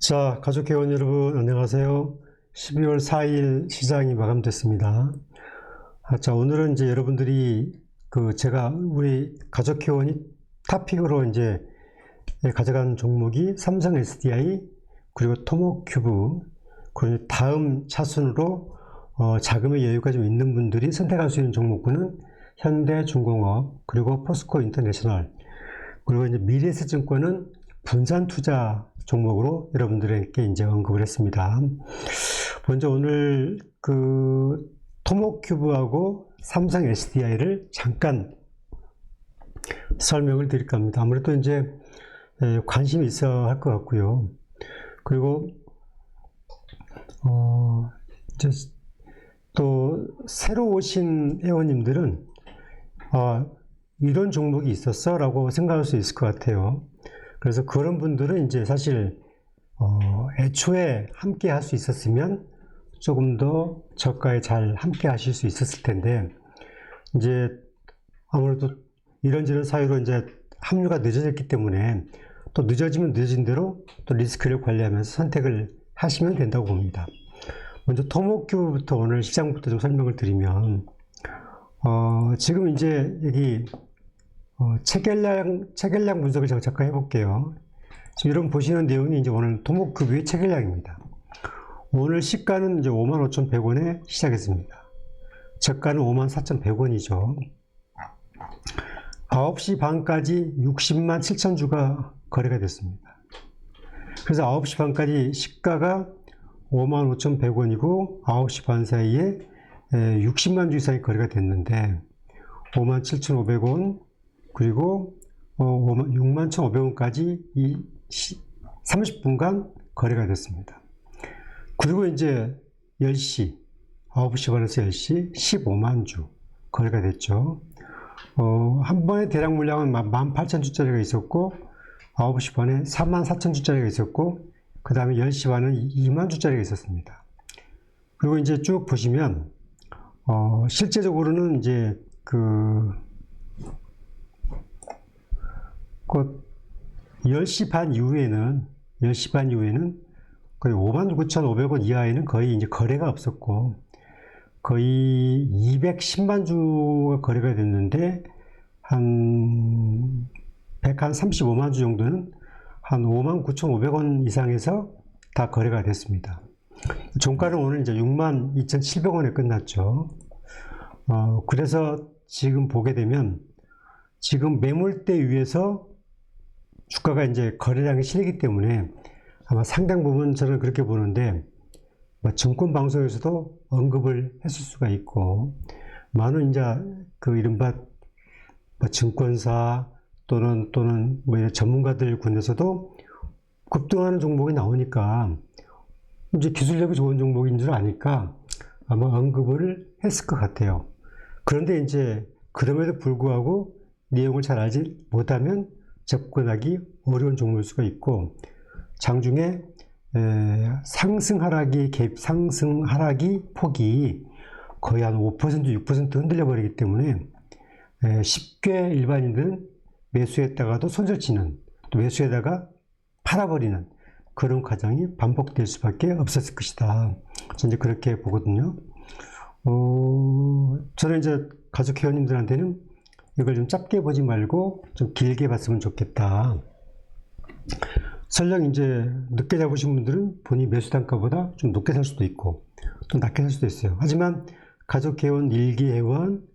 자, 가족회원 여러분 안녕하세요. 12월 4일 시장이 마감됐습니다. 자, 오늘은 이제 여러분들이 제가 우리 가족회원이 탑픽으로 이제 가져간 종목이 삼성 SDI 그리고 토목큐브, 그리고 다음 차순으로 자금의 여유가 좀 있는 분들이 선택할 수 있는 종목군은 현대중공업 그리고 포스코 인터내셔널, 그리고 이제 미래에셋증권은 분산 투자 종목으로 여러분들에게 이제 언급을 했습니다. 먼저 오늘 토목큐브하고 삼성 SDI를 잠깐 설명을 드릴까 합니다. 아무래도 이제 관심이 있어야 할 것 같고요. 그리고 이제 또 새로 오신 회원님들은 이런 종목이 있었어? 라고 생각할 수 있을 것 같아요. 그래서 그런 분들은 이제 사실 애초에 함께 할 수 있었으면 조금 더 저가에 잘 함께 하실 수 있었을 텐데, 이제 아무래도 이런저런 사유로 이제 합류가 늦어졌기 때문에 또 늦어지면 늦어진 대로 또 리스크를 관리하면서 선택을 하시면 된다고 봅니다. 먼저 토목큐브부터 오늘 시장부터 좀 설명을 드리면, 지금 이제 여기 체결량 분석을 제가 잠깐 해볼게요. 지금 여러분 보시는 내용이 이제 오늘 토목큐브의 체결량입니다. 오늘 시가는 이제 55,100원에 시작했습니다. 저가는 54,100원이죠. 9시 반까지 60만 7천 주가 거래가 됐습니다. 그래서 9시 반까지 시가가 55,100원이고 9시 반 사이에 60만 주 이상이 거래가 됐는데 57,500원 그리고 61,500원까지 이 30분간 거래가 됐습니다. 그리고 이제 10시, 9시 반에서 10시 15만 주 거래가 됐죠. 한 번에 대략 물량은 18,000주짜리가 있었고 9시 반에 34,000주짜리가 있었고 그 다음에 10시 반은 2만 주짜리가 있었습니다. 그리고 이제 쭉 보시면 실제적으로는 이제 10시 반 이후에는 거의 59,500원 이하에는 거의 이제 거래가 없었고, 거의 210만 주가 거래가 됐는데, 한 35만 주 정도는 한 59,500원 이상에서 다 거래가 됐습니다. 종가는 오늘 이제 62,700원에 끝났죠. 그래서 지금 보게 되면, 지금 매물대 위에서 주가가 이제 거래량이 실리기 때문에 아마 상당 부분 저는 그렇게 보는데, 증권 방송에서도 언급을 했을 수가 있고, 많은 이제 이른바 증권사 또는 전문가들 군에서도 급등하는 종목이 나오니까 이제 기술력이 좋은 종목인 줄 아니까 아마 언급을 했을 것 같아요. 그런데 이제 그럼에도 불구하고 내용을 잘 알지 못하면 접근하기 어려운 종목일 수가 있고, 장중에 상승 하락이 폭이 거의 한 5%, 6% 흔들려 버리기 때문에 쉽게 일반인들은 매수했다가도 손절치는, 또 매수에다가 팔아버리는 그런 과정이 반복될 수밖에 없었을 것이다. 저는 이제 그렇게 보거든요. 저는 이제 가족 회원님들한테는 이걸 좀 짧게 보지 말고 좀 길게 봤으면 좋겠다. 설령 이제 늦게 잡으신 분들은 본인 매수 단가보다 좀 높게 살 수도 있고 또 낮게 살 수도 있어요. 하지만 가족 회원 1기 회원,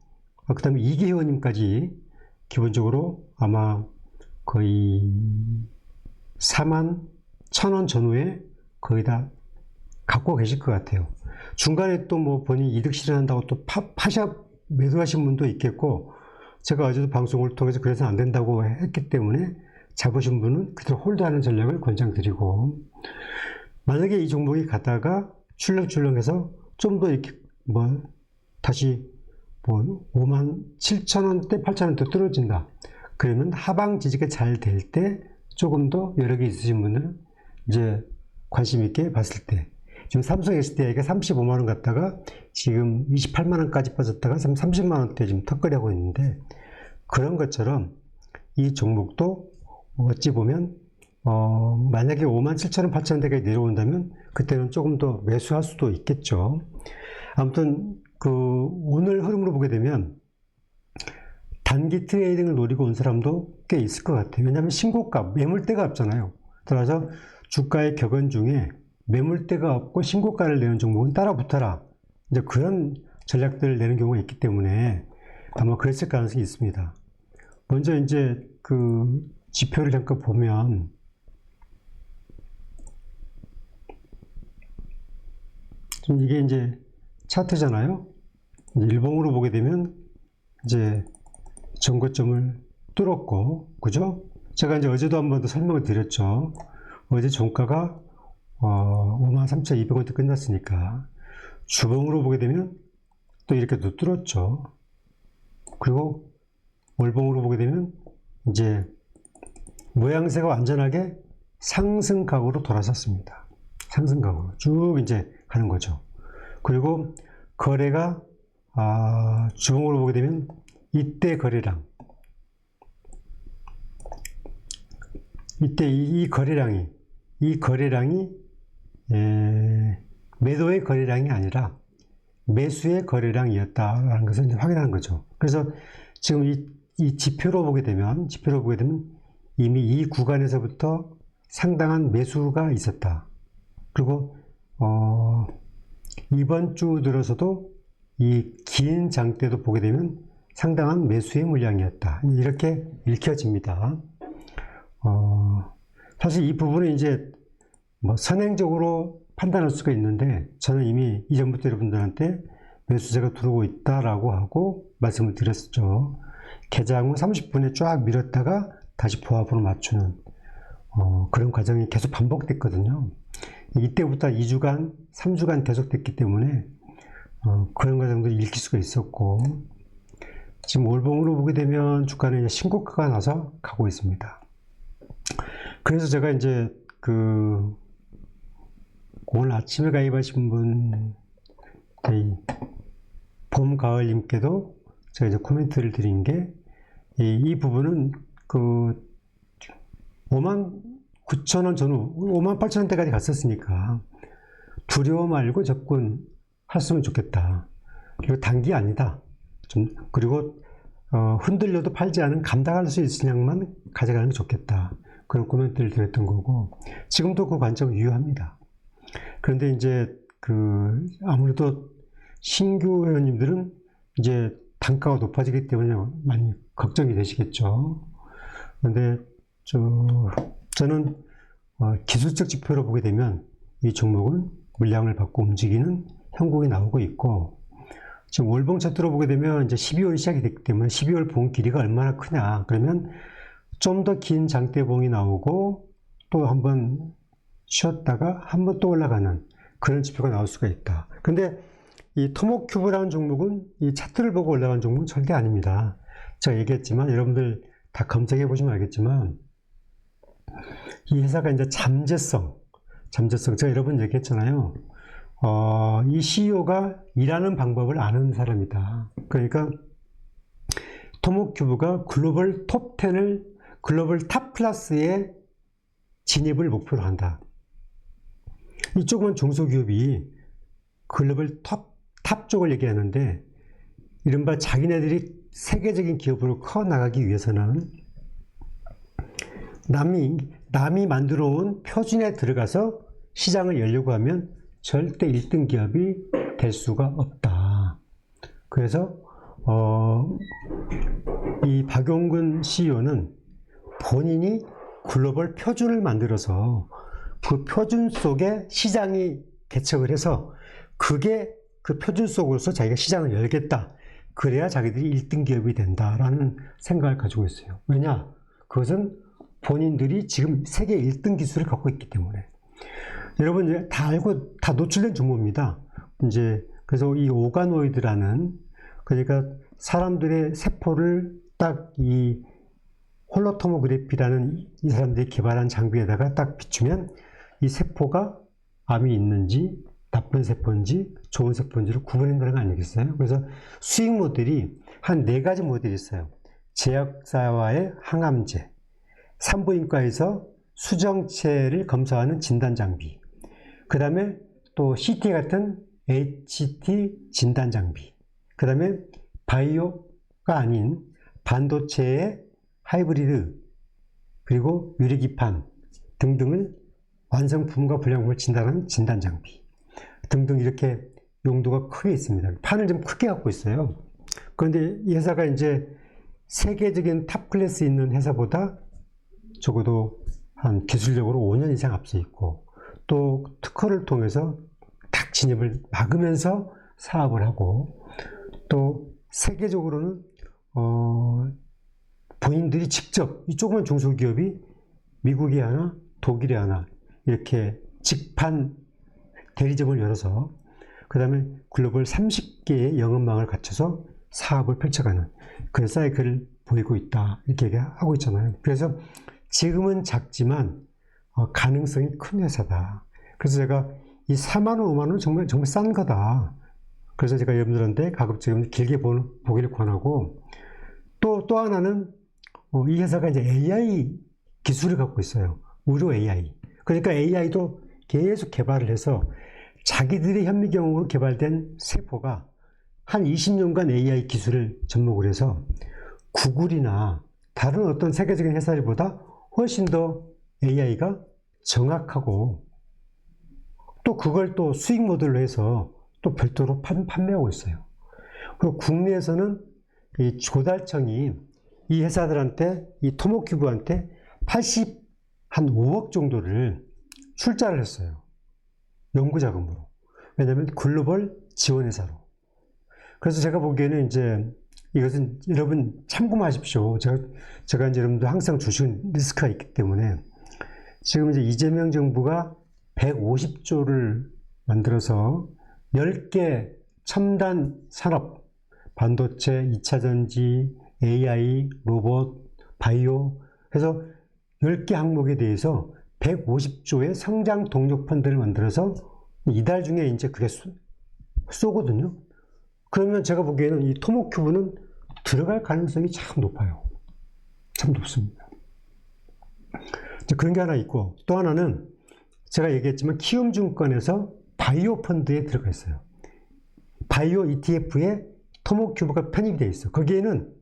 그 다음에 2기 회원님까지 기본적으로 아마 거의 41,000원 전후에 거의 다 갖고 계실 것 같아요. 중간에 또 뭐 본인 이득 실현한다고 또 파샵 매도하신 분도 있겠고, 제가 어제도 방송을 통해서 그래서 안 된다고 했기 때문에 잡으신 분은 그대로 홀드하는 전략을 권장드리고, 만약에 이 종목이 가다가 출렁출렁해서 좀 더 이렇게 다시 57,000원대, 8,000원대 떨어진다. 그러면 하방 지지가 잘 될 때 조금 더 여력이 있으신 분은 이제 관심 있게 봤을 때, 지금 삼성 SDI가 35만원 갔다가 지금 28만원까지 빠졌다가 30만원대 지금 턱걸이 하고 있는데, 그런 것처럼 이 종목도 어찌 보면 만약에 57,000원, 8,000원대까지 내려온다면 그때는 조금 더 매수할 수도 있겠죠. 아무튼 오늘 흐름으로 보게 되면 단기 트레이딩을 노리고 온 사람도 꽤 있을 것 같아요. 왜냐하면 신고가, 매물대가 없잖아요. 따라서 주가의 격언 중에 매물대가 없고 신고가를 내는 종목은 따라 붙어라, 이제 그런 전략들을 내는 경우가 있기 때문에 아마 그랬을 가능성이 있습니다. 먼저 이제 지표를 잠깐 보면 이게 이제 차트잖아요. 이제 일봉으로 보게 되면 이제 전고점을 뚫었고, 그죠? 제가 이제 어제도 한 번 더 설명을 드렸죠. 어제 종가가 53,200원대 끝났으니까 주봉으로 보게 되면 또 이렇게 또 뚫었죠. 그리고 월봉으로 보게 되면 이제 모양새가 완전하게 상승각으로 돌아섰습니다. 상승각으로 쭉 이제 가는 거죠. 그리고 거래가 주봉으로 보게 되면 이때 거래량, 이때 이 거래량이 매도의 거래량이 아니라 매수의 거래량이었다라는 것을 이제 확인하는 거죠. 그래서 지금 이 지표로 보게 되면 이미 이 구간에서부터 상당한 매수가 있었다. 그리고 이번 주 들어서도 이 긴 장대도 보게 되면 상당한 매수의 물량이었다, 이렇게 읽혀집니다. 사실 이 부분은 이제 선행적으로 판단할 수가 있는데, 저는 이미 이전부터 여러분들한테 매수세가 들어오고 있다라고 하고 말씀을 드렸었죠. 개장 후 30분에 쫙 밀었다가 다시 보합으로 맞추는 그런 과정이 계속 반복됐거든요. 이때부터 2주간, 3주간 계속됐기 때문에 그런 과정들이 읽힐 수가 있었고, 지금 월봉으로 보게 되면 주가는 이제 신고가가 나서 가고 있습니다. 그래서 제가 이제 오늘 아침에 가입하신 분, 봄가을님께도 제가 이제 코멘트를 드린 게, 이 부분은 59,000원 전후 58,000원대까지 갔었으니까 두려워 말고 접근했으면 좋겠다. 그리고 단기 아니다. 그리고 흔들려도 팔지 않은 감당할 수 있을 양만 가져가는 게 좋겠다. 그런 코멘트를 드렸던 거고, 지금도 그 관점은 유효합니다. 그런데 이제 아무래도 신규 회원님들은 이제 단가가 높아지기 때문에 많이 걱정이 되시겠죠. 그런데 저는 기술적 지표로 보게 되면 이 종목은 물량을 받고 움직이는 형국이 나오고 있고, 지금 월봉 차트로 보게 되면 이제 12월이 시작이 됐기 때문에 12월 봉 길이가 얼마나 크냐, 그러면 좀 더 긴 장대봉이 나오고 또 한번 쉬었다가 한번 또 올라가는 그런 지표가 나올 수가 있다. 근데 이 토목큐브라는 종목은 이 차트를 보고 올라간 종목은 절대 아닙니다. 제가 얘기했지만, 여러분들 다 검색해 보시면 알겠지만, 이 회사가 이제 잠재성, 제가 여러 번 얘기했잖아요. 이 CEO가 일하는 방법을 아는 사람이다. 그러니까 토목큐브가 글로벌 톱 10을 글로벌 탑 클래스에 진입을 목표로 한다. 이쪽은 중소기업이 글로벌 탑 쪽을 얘기하는데, 이른바 자기네들이 세계적인 기업으로 커 나가기 위해서는 남이 만들어 온 표준에 들어가서 시장을 열려고 하면 절대 1등 기업이 될 수가 없다. 그래서 이 박용근 CEO는 본인이 글로벌 표준을 만들어서 그 표준 속에 시장이 개척을 해서 그게 그 표준 속으로서 자기가 시장을 열겠다. 그래야 자기들이 1등 기업이 된다라는 생각을 가지고 있어요. 왜냐? 그것은 본인들이 지금 세계 1등 기술을 갖고 있기 때문에. 여러분 이제 다 알고 다 노출된 정보입니다. 이제 그래서 이 오가노이드라는, 그러니까 사람들의 세포를 딱 이 홀로토모그래피라는 이 사람들이 개발한 장비에다가 딱 비추면 이 세포가 암이 있는지 나쁜 세포인지 좋은 세포인지를 구분한다는 거 아니겠어요? 그래서 수익 모델이 한 4가지 모델이 있어요. 제약사와의 항암제, 산부인과에서 수정체를 검사하는 진단장비, 그 다음에 또 CT 같은 HT 진단장비, 그 다음에 바이오가 아닌 반도체의 하이브리드, 그리고 유리기판 등등을 완성품과 불량품을 진단하는 진단장비 등등 이렇게 용도가 크게 있습니다. 판을 좀 크게 갖고 있어요. 그런데 이 회사가 이제 세계적인 탑 클래스 있는 회사보다 적어도 한 기술력으로 5년 이상 앞서 있고, 또 특허를 통해서 딱 진입을 막으면서 사업을 하고, 또 세계적으로는 본인들이 직접 이 조그만 중소기업이 미국에 하나, 독일에 하나 이렇게 직판 대리점을 열어서 그 다음에 글로벌 30개의 영업망을 갖춰서 사업을 펼쳐가는 그런 사이클을 보이고 있다, 이렇게 얘기하고 있잖아요. 그래서 지금은 작지만 가능성이 큰 회사다. 그래서 제가 이 4만 원, 5만 원 정말 싼 거다. 그래서 제가 여러분들한테 가급적 길게 보기를 권하고, 또 하나는 이 회사가 이제 AI 기술을 갖고 있어요. 의료 AI. 그러니까 AI도 계속 개발을 해서 자기들의 현미경으로 개발된 세포가 한 20년간 AI 기술을 접목을 해서 구글이나 다른 어떤 세계적인 회사들보다 훨씬 더 AI가 정확하고, 또 그걸 또 수익 모델로 해서 또 별도로 판매하고 있어요. 그리고 국내에서는 이 조달청이 이 회사들한테, 이 토모큐브한테 5억 정도를 출자를 했어요. 연구 자금으로. 왜냐하면 글로벌 지원 회사로. 그래서 제가 보기에는 이제 이것은 여러분 참고하십시오. 제가 이제 여러분들 항상 주식은 리스크가 있기 때문에, 지금 이제 이재명 정부가 150조를 만들어서 10개 첨단 산업, 반도체, 2차 전지, AI, 로봇, 바이오 해서 10개 항목에 대해서 150조의 성장 동력 펀드를 만들어서 이달 중에 이제 그게 쏘거든요. 그러면 제가 보기에는 이 토모큐브는 들어갈 가능성이 참 높아요. 참 높습니다. 그런 게 하나 있고, 또 하나는 제가 얘기했지만 키움증권에서 바이오 펀드에 들어가 있어요. 바이오 ETF에 토모큐브가 편입이 되어 있어. 거기에는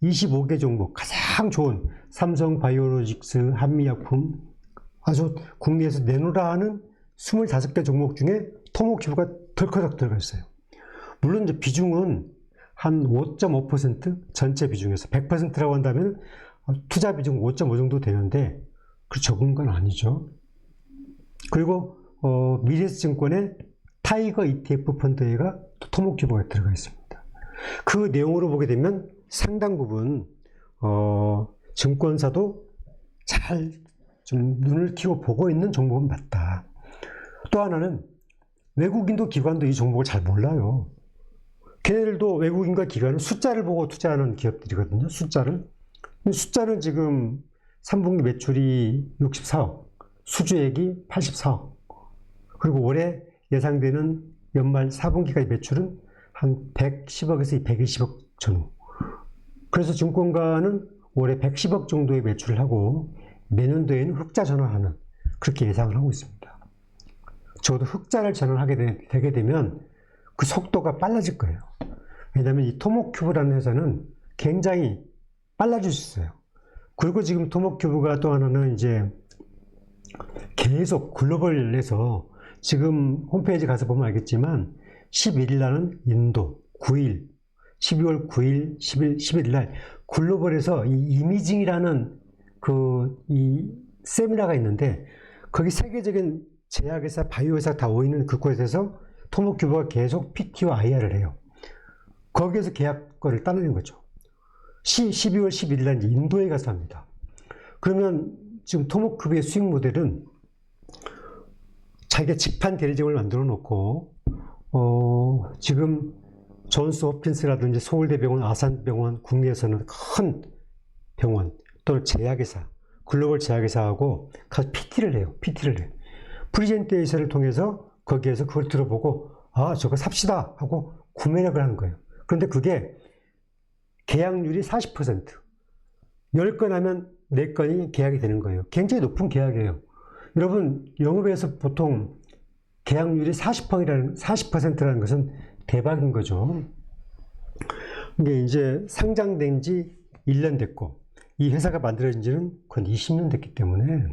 25개 종목, 가장 좋은 삼성 바이오로직스, 한미약품, 아주 국내에서 내놓으라 하는 25개 종목 중에 토모큐브가 덜커덕 들어가 있어요. 물론 이제 비중은 한 5.5% 전체 비중에서 100%라고 한다면 투자 비중 5.5 정도 되는데 그 적은 건 아니죠. 그리고 미래에셋증권의 타이거 ETF 펀드에가 토모큐브가 들어가 있습니다. 그 내용으로 보게 되면 상당 부분 증권사도 잘 좀 눈을 키워 보고 있는 종목은 맞다. 또 하나는 외국인도 기관도 이 종목을 잘 몰라요. 걔네들도 외국인과 기관은 숫자를 보고 투자하는 기업들이거든요. 숫자는 지금 3분기 매출이 64억, 수주액이 84억, 그리고 올해 예상되는 연말 4분기까지 매출은 한 110억에서 120억 전후. 그래서 증권가는 올해 110억 정도의 매출을 하고 내년도에는 흑자 전환하는, 그렇게 예상을 하고 있습니다. 적어도 흑자를 전환하게 되게 되면 그 속도가 빨라질 거예요. 왜냐하면 이 토모큐브라는 회사는 굉장히 빨라질 수 있어요. 그리고 지금 토모큐브가 또 하나는 이제 계속 글로벌에서 지금 홈페이지 가서 보면 알겠지만 11일 날은 인도, 9일, 12월 9일, 11일 날 글로벌에서 이 이미징이라는 이 세미나가 있는데, 거기 세계적인 제약회사, 바이오회사 다 모이는 그곳에서 토모큐브가 계속 PT와 IR을 해요. 거기에서 계약권을 따내는 거죠. 12월 11일 날 인도에 가서 합니다. 그러면 지금 토모큐브의 수익 모델은 자기가 직판 대리점을 만들어 놓고 지금 존스 홉킨스라든지 서울대병원, 아산병원, 국내에서는 큰 병원 또는 제약회사, 글로벌 제약회사하고 가서 PT를 해요. 프리젠테이션을 통해서 거기에서 그걸 들어보고 저거 삽시다 하고 구매를 하는 거예요. 그런데 그게 계약률이 40%, 10건 하면 4건이 계약이 되는 거예요. 굉장히 높은 계약이에요. 여러분, 영업에서 보통 계약률이 40%라는 것은 대박인 거죠. 이게 이제 상장된 지 1년 됐고, 이 회사가 만들어진 지는 거의 20년 됐기 때문에,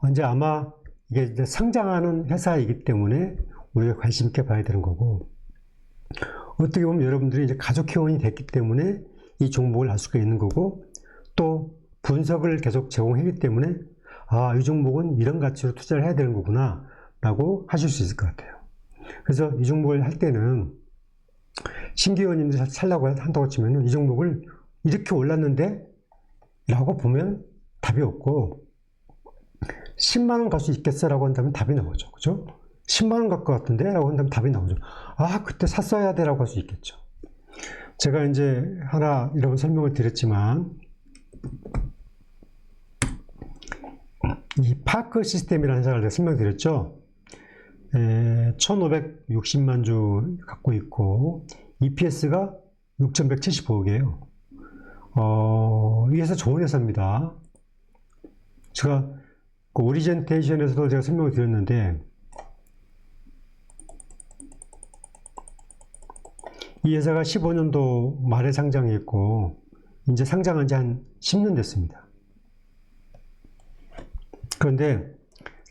이제 아마 이게 이제 상장하는 회사이기 때문에 우리가 관심 있게 봐야 되는 거고, 어떻게 보면 여러분들이 이제 가족 회원이 됐기 때문에 이 종목을 알 수가 있는 거고, 또 분석을 계속 제공하기 때문에 아, 이 종목은 이런 가치로 투자를 해야 되는 거구나 라고 하실 수 있을 것 같아요. 그래서 이 종목을 할 때는 신규 회원님들이 살라고 한다고 치면 이 종목을 이렇게 올랐는데 라고 보면 답이 없고, 10만원 갈 수 있겠어 라고 한다면 답이 나오죠. 그죠? 10만원 갈 것 같은데 라고 한다면 답이 나오죠. 아, 그때 샀어야 돼 라고 할 수 있겠죠. 제가 이제 하나 여러분 설명을 드렸지만, 이 파크 시스템이라는 회사를 제가 설명드렸죠. 1560만 주 갖고 있고, EPS가 6175억이에요. 이 회사 좋은 회사입니다. 제가 그 오리젠테이션에서도 제가 설명을 드렸는데, 이 회사가 15년도 말에 상장했고, 이제 상장한 지 한 10년 됐습니다. 그런데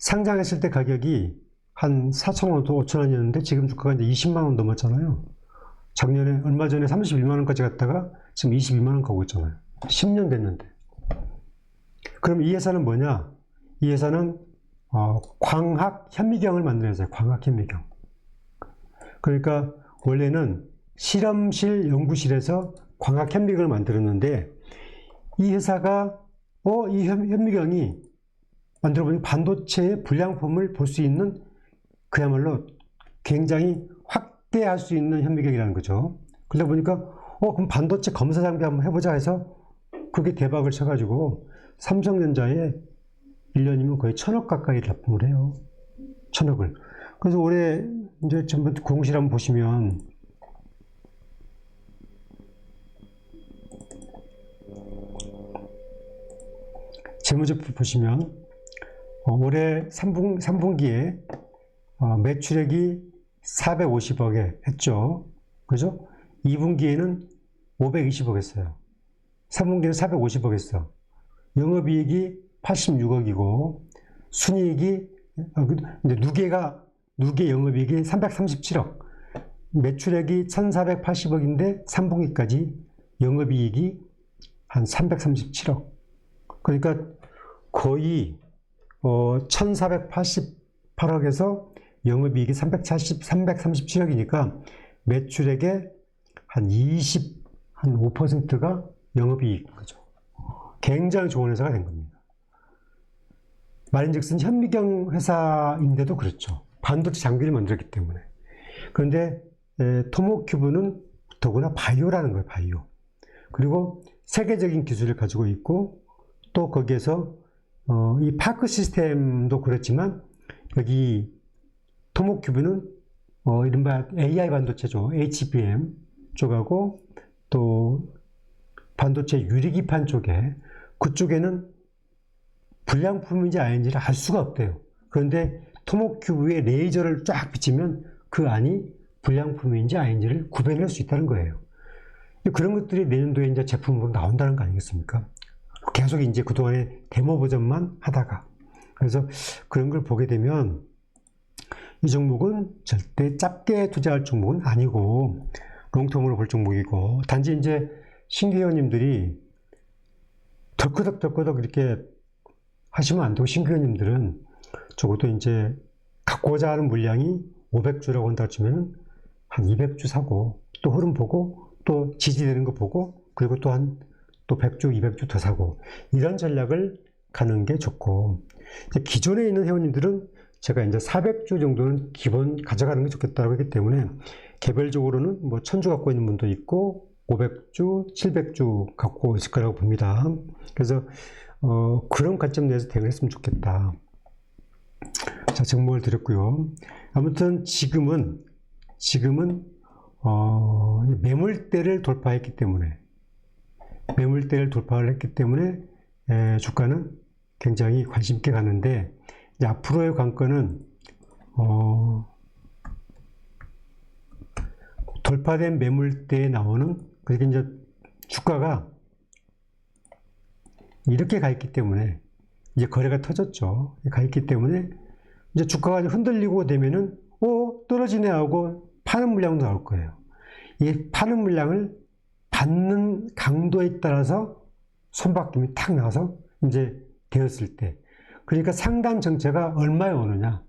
상장했을 때 가격이 한 4,000원, 5,000원이었는데 지금 주가가 이제 20만원 넘었잖아요. 작년에, 얼마 전에 31만원까지 갔다가 지금 22만원 가고 있잖아요. 10년 됐는데. 그럼 이 회사는 뭐냐? 이 회사는 광학 현미경을 만드는 회사예요. 광학 현미경. 그러니까 원래는 실험실 연구실에서 광학 현미경을 만들었는데, 이 회사가 이 현미경이 만들어보니 반도체의 불량품을 볼 수 있는, 그야말로 굉장히 확대할 수 있는 현미경이라는 거죠. 그러다 보니까 그럼 반도체 검사 장비 한번 해보자 해서 그게 대박을 쳐가지고 삼성전자에 1년이면 거의 1,000억 가까이 납품을 해요. 1,000억을. 그래서 올해 이제 전부 공실 한번 보시면, 재무제표 보시면 올해 3분기에 매출액이 450억에 했죠. 그죠? 2분기에는 520억 했어요. 3분기는 450억 했어. 영업이익이 86억이고, 순이익이, 누계 영업이익이 337억. 매출액이 1480억인데 3분기까지 영업이익이 한 337억. 그러니까 거의 1488억에서 영업이익이 337억이니까 매출액의 한 5%가 영업이익인 거죠. 굉장히 좋은 회사가 된 겁니다. 말인즉슨 현미경 회사인데도 그렇죠. 반도체 장비를 만들었기 때문에. 그런데 토모큐브는 더구나 바이오라는 거예요. 바이오. 그리고 세계적인 기술을 가지고 있고, 또 거기에서 이 파크 시스템도 그렇지만, 여기 토모큐브는 이른바 AI 반도체죠. HBM 쪽하고, 또 반도체 유리기판 쪽에, 그쪽에는 불량품인지 아닌지를 알 수가 없대요. 그런데 토모큐브에 레이저를 쫙 비치면 그 안이 불량품인지 아닌지를 구별할 수 있다는 거예요. 그런 것들이 내년도에 이제 제품으로 나온다는 거 아니겠습니까? 계속 이제 그동안에 데모 버전만 하다가. 그래서 그런 걸 보게 되면 이 종목은 절대 짧게 투자할 종목은 아니고 롱텀으로 볼 종목이고, 단지 이제 신규 회원님들이 덜커덕 이렇게 하시면 안 되고, 신규 회원님들은 적어도 이제 갖고자 하는 물량이 500주라고 한다 치면 한 200주 사고, 또 흐름 보고, 또 지지되는 거 보고, 그리고 또 100주, 200주 더 사고, 이런 전략을 가는 게 좋고, 기존에 있는 회원님들은 제가 이제 400주 정도는 기본 가져가는 게 좋겠다고 했기 때문에, 개별적으로는 뭐 1000주 갖고 있는 분도 있고, 500주, 700주 갖고 있을 거라고 봅니다. 그래서, 그런 관점 내에서 대응을 했으면 좋겠다. 자, 정보를 드렸고요. 아무튼 지금은 매물대를 돌파했기 때문에, 매물대를 돌파를 했기 때문에 주가는 굉장히 관심 있게 가는데, 이제 앞으로의 관건은 돌파된 매물대에 나오는, 그러니까 이제 주가가 이렇게 가 있기 때문에 이제 거래가 터졌죠. 가 있기 때문에 이제 주가가 흔들리고 되면은 떨어지네 하고 파는 물량도 나올 거예요. 이 파는 물량을 받는 강도에 따라서 손바뀜이 탁 나서 이제 되었을 때, 그러니까 상단 정체가 얼마에 오느냐,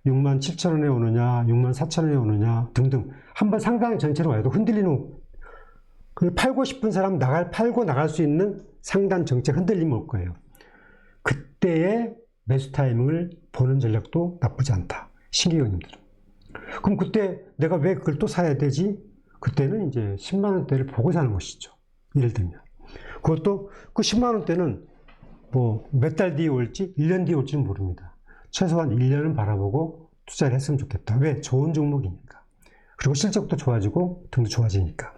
67,000원에 오느냐, 64,000원에 오느냐 등등, 한번 상단 전체로 와도 흔들리는, 팔고 싶은 사람 팔고 나갈 수 있는 상단 정체 흔들림이 올 거예요. 그때의 매수 타이밍을 보는 전략도 나쁘지 않다, 신기원님들은. 그럼 그때 내가 왜 그걸 또 사야 되지? 그때는 이제 10만원대를 보고 사는 것이죠. 예를 들면. 그것도 그 10만원대는 뭐 몇 달 뒤에 올지, 1년 뒤에 올지는 모릅니다. 최소한 1년은 바라보고 투자를 했으면 좋겠다. 왜? 좋은 종목이니까. 그리고 실적도 좋아지고 등도 좋아지니까.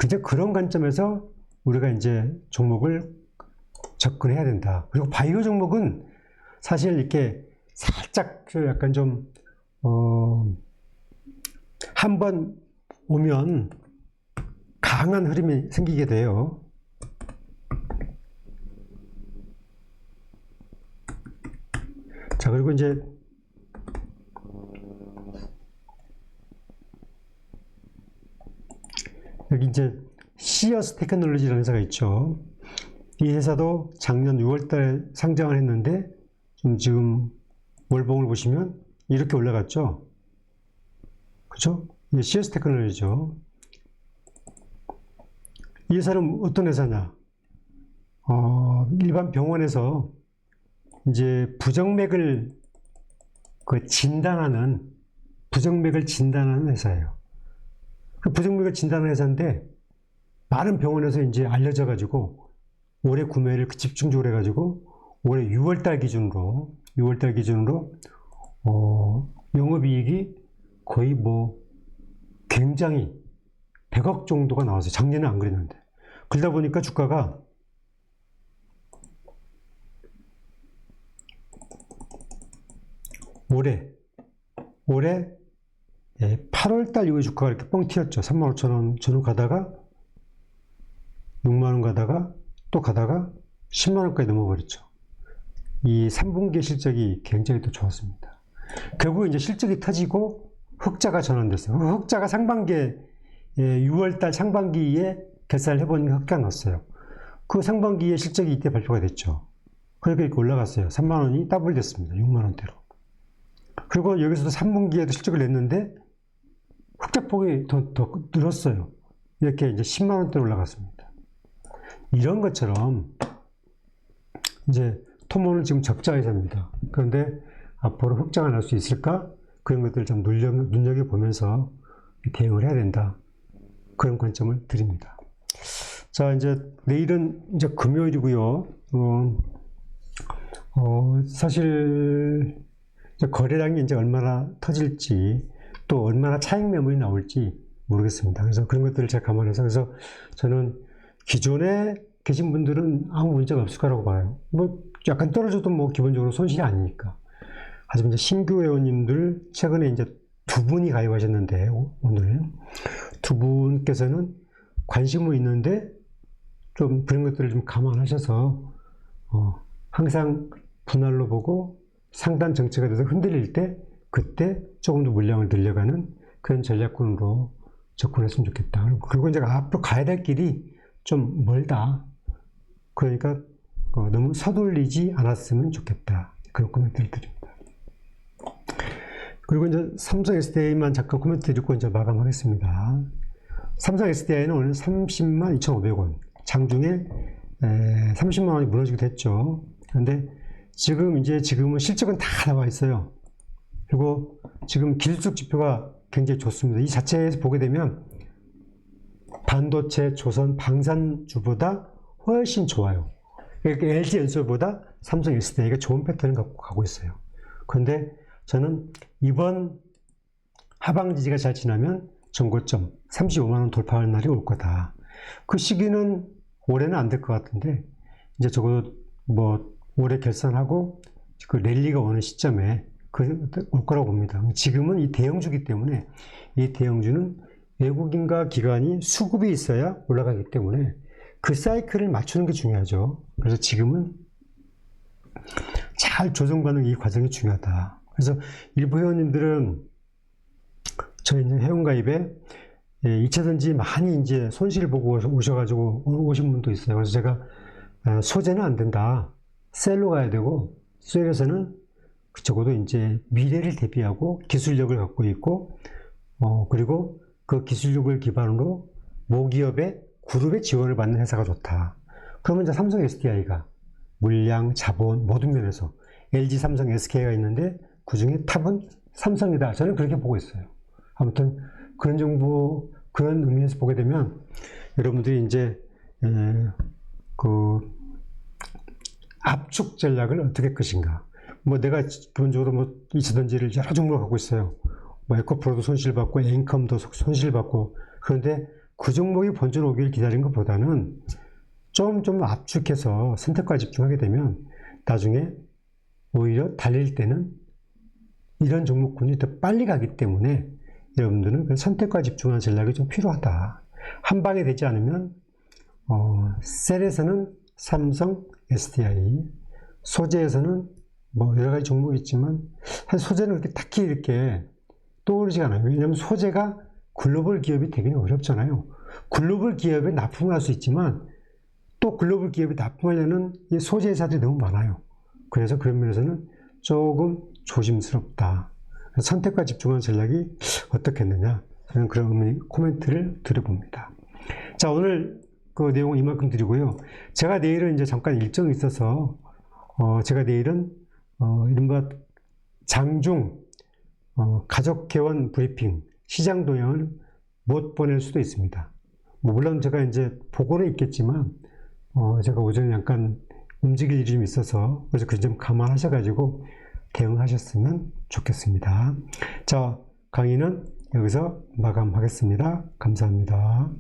이제 그런 관점에서 우리가 이제 종목을 접근해야 된다. 그리고 바이오 종목은 사실 이렇게 살짝 약간 좀 한번 오면 강한 흐름이 생기게 돼요. 자, 그리고 이제 여기 이제 시어스 테크놀로지라는 회사가 있죠. 이 회사도 작년 6월달에 상장을 했는데 지금 월봉을 보시면 이렇게 올라갔죠. 그렇죠? 이게 시어스 테크놀로지죠. 이 회사는 어떤 회사냐? 일반 병원에서 이제 부정맥을 진단하는 회사예요. 그 부정맥을 진단하는 회사인데 많은 병원에서 이제 알려져 가지고 올해 구매를 집중적으로 해가지고 올해 6월달 기준으로 영업이익이 거의 뭐 굉장히 100억 정도가 나왔어요. 작년에 안 그랬는데. 그러다 보니까 주가가 올해 8월달 이후에 주가가 이렇게 뻥 튀었죠. 35,000원 전후 가다가 6만원 가다가 또 가다가 10만원까지 넘어버렸죠. 이 3분기 실적이 굉장히 또 좋았습니다. 결국 이제 실적이 터지고 흑자가 전환됐어요. 그 흑자가 상반기에 6월달 상반기에 결산을 해보니까 흑자가 났어요. 그 상반기에 실적이 이때 발표가 됐죠. 그러니까 이렇게 올라갔어요. 3만원이 더블 됐습니다. 6만원대로. 그리고 여기서도 3분기에도 실적을 냈는데 흑자폭이 더 늘었어요. 이렇게 이제 10만원대로 올라갔습니다. 이런 것처럼 이제 토모는 지금 적자 회사입니다. 그런데 앞으로 흑자가 날 수 있을까? 그런 것들을 좀 눈여겨보면서 대응을 해야 된다. 그런 관점을 드립니다. 자, 이제 내일은 이제 금요일이고요. 사실 이제 거래량이 이제 얼마나 터질지 또 얼마나 차익 매물이 나올지 모르겠습니다. 그래서 그런 것들을 제가 감안해서, 그래서 저는 기존에 계신 분들은 아무 문제가 없을 거라고 봐요. 뭐 약간 떨어져도 뭐 기본적으로 손실이 아니니까. 하지만 이제 신규 회원님들 최근에 이제 2분이 가입하셨는데, 오늘 2분께서는 관심은 있는데 좀 그런 것들을 좀 감안하셔서 항상 분할로 보고 상단 정체가 돼서 흔들릴 때 그때 조금 더 물량을 늘려가는 그런 전략군으로 접근했으면 좋겠다. 그리고 이제 앞으로 가야 될 길이 좀 멀다. 그러니까 너무 서둘리지 않았으면 좋겠다. 그런 코멘트를 드립니다. 그리고 이제 삼성 SDI만 잠깐 코멘트 드리고 이제 마감하겠습니다. 삼성 SDI는 오늘 30만 2,500원. 장중에 30만 원이 무너지기도 했죠. 그런데 지금은 실적은 다 나와 있어요. 그리고 지금 기술적 지표가 굉장히 좋습니다. 이 자체에서 보게 되면 반도체, 조선, 방산주보다 훨씬 좋아요. 그러니까 LG 엔솔보다 삼성 SDI가 좋은 패턴을 갖고 가고 있어요. 그런데 저는 이번 하방지지가 잘 지나면 전고점 35만 원 돌파하는 날이 올 거다. 그 시기는 올해는 안 될 것 같은데, 이제 적어도 뭐 올해 결산하고 그 랠리가 오는 시점에 올 거라고 봅니다. 지금은 이 대형주기 때문에, 이 대형주는 외국인과 기관이 수급이 있어야 올라가기 때문에 그 사이클을 맞추는 게 중요하죠. 그래서 지금은 잘 조정받는 이 과정이 중요하다. 그래서 일부 회원님들은 저희 회원가입에 2차전지 많이 이제 손실을 보고 오셔가지고 오신 분도 있어요. 그래서 제가 소재는 안 된다. 셀로 가야 되고, 셀에서는 적어도 이제 미래를 대비하고 기술력을 갖고 있고, 그리고 그 기술력을 기반으로 모기업의 그룹의 지원을 받는 회사가 좋다. 그러면 이제 삼성 SDI가 물량, 자본, 모든 면에서 LG, 삼성, SK가 있는데 그 중에 탑은 삼성이다. 저는 그렇게 보고 있어요. 아무튼 그런 정보, 그런 의미에서 보게 되면 여러분들이 이제 그 압축 전략을 어떻게 할 것인가. 뭐 내가 기본적으로 뭐 이차전지를 여러 종목을 갖고 있어요. 뭐 에코프로도 손실받고 앵컴도 손실받고, 그런데 그 종목이 본전 오기를 기다리는 것보다는 좀 압축해서 선택과 집중하게 되면 나중에 오히려 달릴 때는 이런 종목군이 더 빨리 가기 때문에 여러분들은 선택과 집중하는 전략이 좀 필요하다. 한 방에 되지 않으면 셀에서는 삼성, SDI, 소재에서는 뭐 여러 가지 종목이 있지만 사실 소재는 그렇게 딱히 이렇게 떠오르지가 않아요. 왜냐하면 소재가 글로벌 기업이 되기는 어렵잖아요. 글로벌 기업에 납품을 할 수 있지만 또 글로벌 기업에 납품하려는 이 소재 회사들이 너무 많아요. 그래서 그런 면에서는 조금 조심스럽다. 선택과 집중하는 전략이 어떻겠느냐, 저는 그런 코멘트를 드려봅니다. 자, 오늘 그 내용은 이만큼 드리고요. 제가 내일은 이제 잠깐 일정이 있어서 제가 내일은 이른바 장중 가족회원 브리핑, 시장 동향을 못 보낼 수도 있습니다. 뭐 물론 제가 이제 보고는 있겠지만 제가 오전에 약간 움직일 일이 좀 있어서, 그래서 그 점 감안하셔가지고 대응하셨으면 좋겠습니다. 자, 강의는 여기서 마감하겠습니다. 감사합니다.